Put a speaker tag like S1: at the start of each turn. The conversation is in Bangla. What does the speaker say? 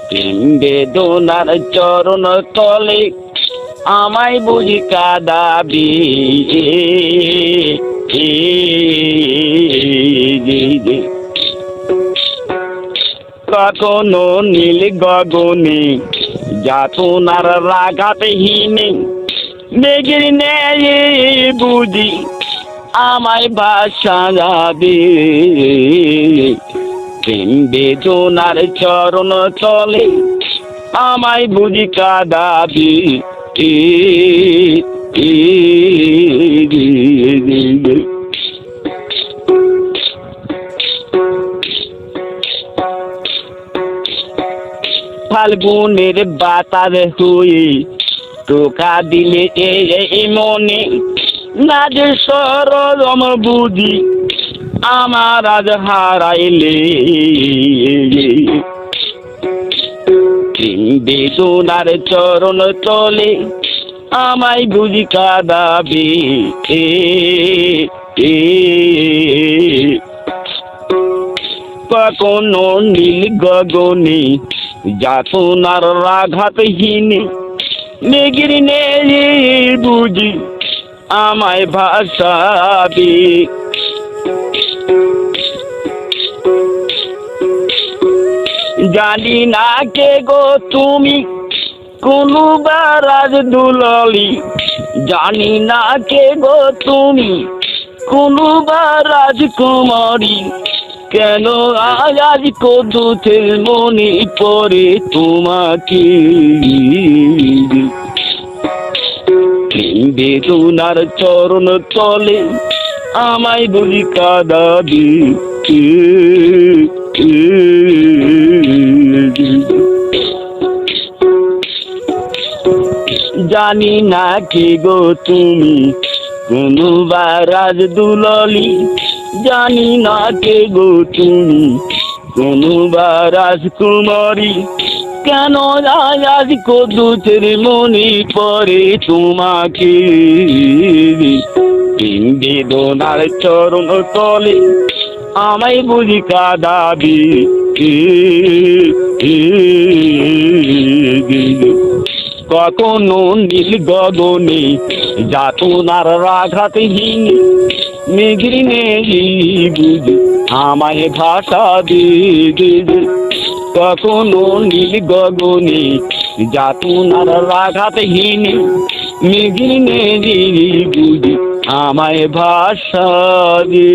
S1: প্রেম বেদনার চরণ তলে আমায় বুঝি কাঁদাবি। কখনো নীল গগনে যাতনার রাগাতহীনে মেঘের ন্যায় বুঝি আমায় ভাষা যাবে। প্রেম বেদনার চরণ তলে আমায় বুঝি কাঁদাবি। ফাল্গুনের বাতাস হয়ে টোকা দিলে এই মনে না যে সরম বুঝি আমার আজ হারাইলে। বেদনার চরণ তলে আমায় বুঝি কাঁদাবি। কখনো নীল গগনে যাতনার রাঘাতহীনে মেঘের ন্যায় বুঝি আমায় ভাসাবি। জানি না কে গো তুমি কোনবার রাজ দুলালি, জানি না কে গো তুমি কোনবার রাজকুমারী, কেন আজ কদুতে মনে পড়ে তোমাকে। বেদনার চরণ তলে আমায় বলি কাঁদাবি। জানি না কি গো তুমি কোনবার রাজ দুলালি, জানি না কে গো তুমি কোনবার রাজকুমারী, কেন আজ কদুতের মনে পড়ে তোমাকে। বেদনার চরণ তলে আমায় বুঝি কাঁদাবি। কখনো নীল গগনে যাতনার রাঘাতহীন মেঘের ন্যায় বুঝি আমায় ভাসাবি। কখনো নীল গগনে যাতনার রাঘাতহীন মেঘের ন্যায় বুঝি আমায় ভাসাবি।